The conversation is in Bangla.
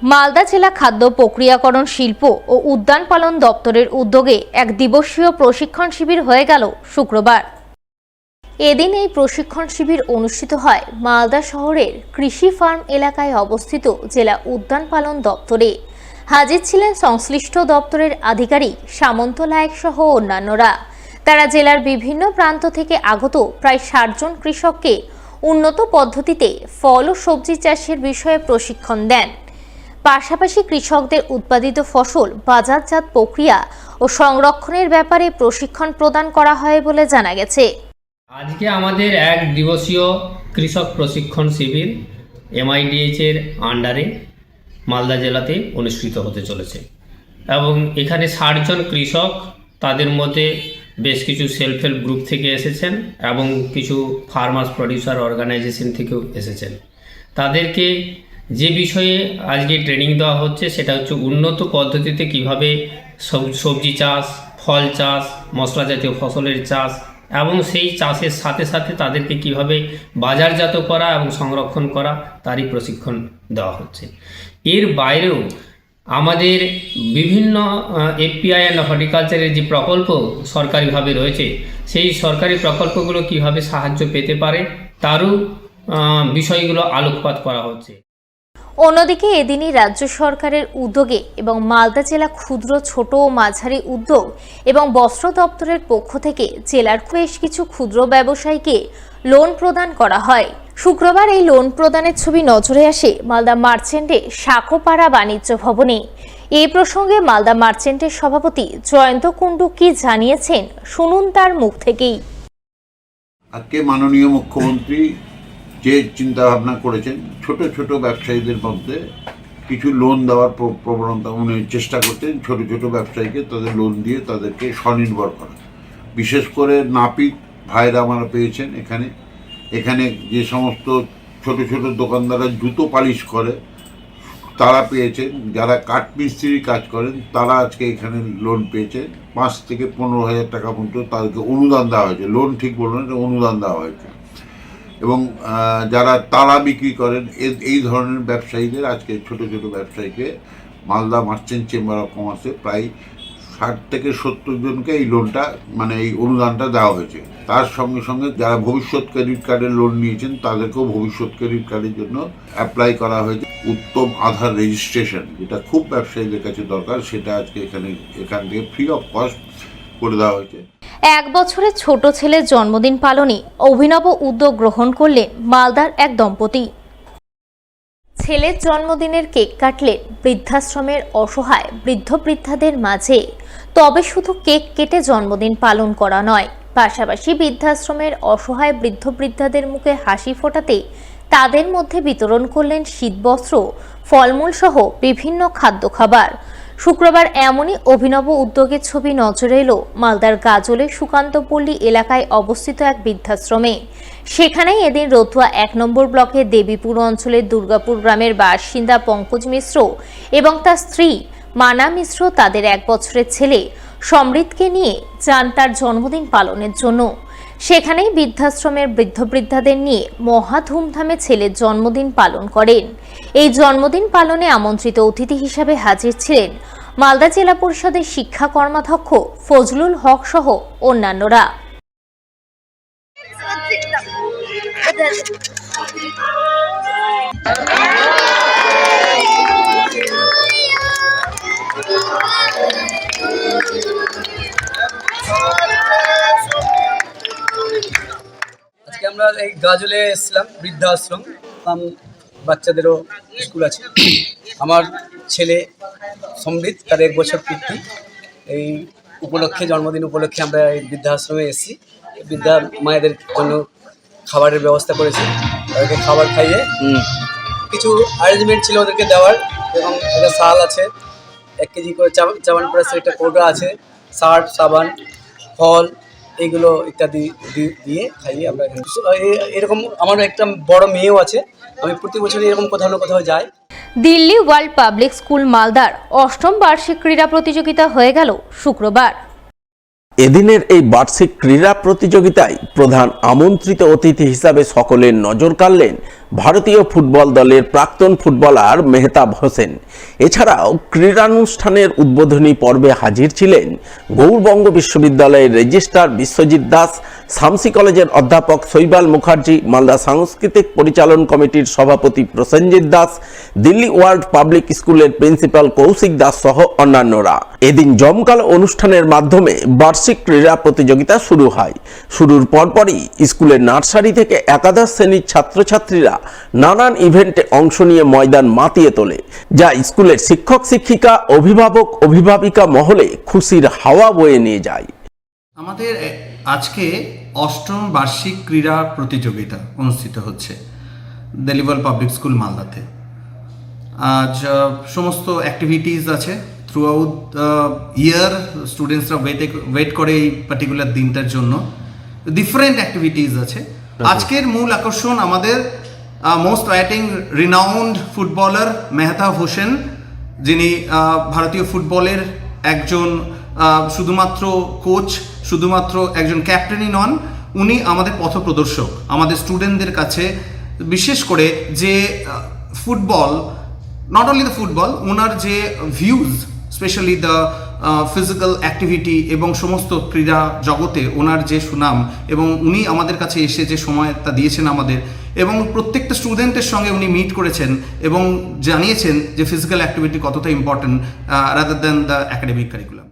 মালদা জেলা খাদ্য প্রক্রিয়াকরণ শিল্প ও উদ্যান পালন দপ্তরের উদ্যোগে এক দিবসীয় প্রশিক্ষণ শিবির হয়ে গেল শুক্রবার। এদিন এই প্রশিক্ষণ শিবির অনুষ্ঠিত হয় মালদা শহরের কৃষি ফার্ম এলাকায় অবস্থিত জেলা উদ্যান পালন দপ্তরে। হাজির ছিলেন সংশ্লিষ্ট দপ্তরের আধিকারিক সামন্ত লায়েক সহ অন্যান্যরা। তারা জেলার বিভিন্ন প্রান্ত থেকে আগত প্রায় ৬০ জন কৃষককে উন্নত পদ্ধতিতে ফল ও সবজি চাষের বিষয়ে প্রশিক্ষণ দেন। পাশাপাশি কৃষকদের উৎপাদিত ফসল বাজারজাত প্রক্রিয়া ও সংরক্ষণের ব্যাপারে প্রশিক্ষণ প্রদান করা হয় বলে জানা গেছে। আজকে আমাদের এক দিবসীয় কৃষক প্রশিক্ষণ শিবির MIDH এর আন্ডারে মালদা জেলাতে অনুষ্ঠিত হতে চলেছে এবং এখানে ৬০ জন কৃষক, তাদের মধ্যে বেশ কিছু সেলফ হেল্প গ্রুপ থেকে এসেছেন এবং কিছু ফার্মার্স প্রডিউসার অর্গানাইজেশন থেকেও এসেছেন। তাদেরকে যে বিষয়ে আজকে ট্রেনিং দেওয়া হচ্ছে সেটা হচ্ছে উন্নত পদ্ধতিতে কিভাবে সবজি চাষ, ফল চাষ, মশলা জাতীয় ফসলের চাষ এবং সেই চাষের সাথে সাথে তাদেরকে কিভাবে বাজারজাত করা এবং সংরক্ষণ করা তারই প্রশিক্ষণ দেওয়া হচ্ছে। এর বাইরেও আমাদের বিভিন্ন FPI অ্যান্ড হর্টিকালচারের যে প্রকল্প সরকারিভাবে রয়েছে, সেই সরকারি প্রকল্পগুলো কিভাবে সাহায্য পেতে পারে তারও বিষয়গুলো আলোকপাত করা হচ্ছে। অন্যদিকে এদিনই রাজ্য সরকারের উদ্যোগে এবং মালদা জেলা ক্ষুদ্র, ছোট ও মাঝারি উদ্যোগ এবং বস্ত্র দপ্তরের পক্ষ থেকে জেলার বেশ কিছু ক্ষুদ্র ব্যবসায়ীকে লোন প্রদান করা হয়। শুক্রবার এই লোন প্রদানের ছবি নজরে আসে মালদা মার্চেন্টে শাখোপাড়া বাণিজ্য ভবনে। এই প্রসঙ্গে মালদা মার্চেন্টের সভাপতি জয়ন্ত কুণ্ডু কি জানিয়েছেন শুনুন তার মুখ থেকেই। আজকে মাননীয় মুখ্যমন্ত্রী যে চিন্তা ভাবনা করেছেন, ছোট ছোট ব্যবসায়ীদের মধ্যে কিছু লোন দেওয়ার প্রবণতা উনি চেষ্টা করছেন। ছোট ছোট ব্যবসায়ীকে তাদের লোন দিয়ে তাদেরকে স্বনির্ভর করা। বিশেষ করে নাপিত ভাইরা আমরা পেয়েছেন এখানে যে সমস্ত ছোট ছোট দোকানদাররা জুতো পালিশ করে তারা পেয়েছেন। যারা কাঠমিস্ত্রি কাজ করেন তারা আজকে এখানে লোন পেয়েছেন। ৫ থেকে ১৫,০০০ টাকা পর্যন্ত তাদেরকে অনুদান দেওয়া হয়েছে। লোন ঠিক বলুন, অনুদান দেওয়া হয়েছে। এবং যারা তালা বিক্রি করেন এই ধরনের ব্যবসায়ীদের, আজকে ছোট ছোট ব্যবসায়ীকে মালদা মার্চেন্ট চেম্বার অফ কমার্সে প্রায় ৬০ থেকে ৭০ জনকে এই লোনটা এই অনুদানটা দেওয়া হয়েছে। তার সঙ্গে সঙ্গে যারা ভবিষ্যৎ ক্রেডিট কার্ডের লোন নিয়েছেন তাদেরকেও ভবিষ্যৎ ক্রেডিট কার্ডের জন্য অ্যাপ্লাই করা হয়েছে। উত্তম আধার রেজিস্ট্রেশন, যেটা খুব ব্যবসায়ীদের কাছে দরকার, সেটা আজকে এখান থেকে ফ্রি অফ কস্ট করে দেওয়া হয়েছে। ১ বছরের ছোট ছেলের জন্মদিন পালনে অভিনব উদ্যোগ গ্রহণ করলেন মালদার এক দম্পতি। ছেলের জন্মদিনের কেক কাটলেন বৃদ্ধাশ্রমের অসহায় বৃদ্ধ বৃদ্ধাদের মাঝে। তবে শুধু কেক কেটে জন্মদিন পালন করা নয়, পাশাপাশি বৃদ্ধাশ্রমের অসহায় বৃদ্ধ বৃদ্ধাদের মুখে হাসি ফোটাতে তাদের মধ্যে বিতরণ করলেন শীতবস্ত্র, ফলমূল সহ বিভিন্ন খাদ্য খাবার। শুক্রবার এমনই অভিনব উদ্যোগের ছবি নজরে এলো মালদার গাজলের সুকান্তপল্লী এলাকায় অবস্থিত এক বৃদ্ধাশ্রমে। সেখানেই এদিন রতুয়া ১ নম্বর ব্লকের দেবীপুর অঞ্চলের দুর্গাপুর গ্রামের বাসিন্দা পঙ্কজ মিশ্র এবং তার স্ত্রী মানা মিশ্র তাদের ১ বছরের ছেলে সমৃদ্ধকে নিয়ে যান তার জন্মদিন পালনের জন্য। সেখানেই বৃদ্ধাশ্রমের বৃদ্ধ বৃদ্ধাদের নিয়ে মহা ধুমধামে ছেলের জন্মদিন পালন করেন। এই জন্মদিন পালনে আমন্ত্রিত অতিথি হিসাবে হাজির ছিলেন মালদা জেলা পরিষদের শিক্ষা কর্মাধ্যক্ষ ফজলুল হক সহ অন্যান্যরা। আজকে আমরা এই গাজলে এসেছিলাম, বৃদ্ধাশ্রম, বাচ্চাদেরও স্কুল আছে। আমার ছেলে সমৃদ্ধ, তার 1 বছর পূর্তি। এই উপলক্ষে, জন্মদিন উপলক্ষে আমরা এই বৃদ্ধাশ্রমে এসেছি। বৃদ্ধা মায়েদের জন্য খাবারের ব্যবস্থা করেছি। তাদেরকে খাবার খাইয়ে কিছু অ্যারেঞ্জমেন্ট ছিল ওদেরকে দেওয়ার, এবং একটা শাল আছে, 1 কেজি করে চাবান প্রেসের একটা কৌটো আছে, শার্ট, সাবান, ফল, এইগুলো ইত্যাদি দিয়ে খাইয়ে আমরা এরকম। আমার একটা বড় মেয়েও আছে, আমি প্রতি বছর এরকম কোথাও না কোথাও যাই। দিল্লি ওয়ার্ল্ড পাবলিক স্কুল মালদার ৮ম বার্ষিক ক্রীড়া প্রতিযোগিতা হয়ে গেল শুক্রবার। এদিনের এই বার্ষিক ক্রীড়া প্রতিযোগিতায় প্রধান আমন্ত্রিত অতিথি হিসাবে সকলের নজর কাড়লেন ভারতীয় ফুটবল দলের প্রাক্তন ফুটবলার মেহতাব হোসেন। এছাড়াও ক্রীড়ানুষ্ঠানের উদ্বোধনী পর্বে হাজির ছিলেন গৌড়বঙ্গ বিশ্ববিদ্যালয়ের রেজিস্ট্রার বিশ্বজিৎ দাস, শামসি কলেজের অধ্যাপক শৈবাল মুখার্জি, মালদা সাংস্কৃতিক পরিচালন কমিটির সভাপতি প্রসেনজিৎ দাস, দিল্লি ওয়ার্ল্ড পাবলিক স্কুলের প্রিন্সিপাল কৌশিক দাস সহ অন্যান্যরা। এদিন জমকালো অনুষ্ঠানের মাধ্যমে বার্ষিক ক্রীড়া প্রতিযোগিতা শুরু হয়। শুরুর পরপরই স্কুলের নার্সারি থেকে একাদশ শ্রেণীর ছাত্রছাত্রীরা নানান ইভেন্টে অংশ নিয়ে ময়দান মাতিয়ে তোলে, যা স্কুলের শিক্ষক শিক্ষিকা, অভিভাবক অভিভাবিকা মহলে খুশির হাওয়া বয়ে নিয়ে যায়। আমাদের আজকে অষ্টম বার্ষিক ক্রীড়া প্রতিযোগিতা অনুষ্ঠিত হচ্ছে দেলিভাল পাবলিক স্কুল মালদাতে। আজ সমস্ত অ্যাক্টিভিটিস আছে থ্রু আউট ইয়ার। স্টুডেন্টসরা ওয়েট করে এই পার্টিকুলার দিনটার জন্য। ডিফারেন্ট অ্যাক্টিভিটিস আছে। আজকের মূল আকর্ষণ আমাদের most waiting renowned footballer Mehtab Hossain, যিনি ভারতীয় ফুটবলের একজন শুধুমাত্র কোচ, শুধুমাত্র একজন ক্যাপ্টেনই নন, উনি আমাদের পথপ্রদর্শক। আমাদের স্টুডেন্টদের কাছে বিশেষ করে যে football, not only the football, ওনার যে views, specially the physical activity এবং সমস্ত ক্রীড়া জগতে ওনার যে সুনাম, এবং উনি আমাদের কাছে এসে যে সময়টা দিয়েছেন আমাদের, এবং প্রত্যেকটা স্টুডেন্টের সঙ্গে উনি মিট করেছেন এবং জানিয়েছেন যে ফিজিক্যাল অ্যাক্টিভিটি কতটা important rather than the academic curriculum.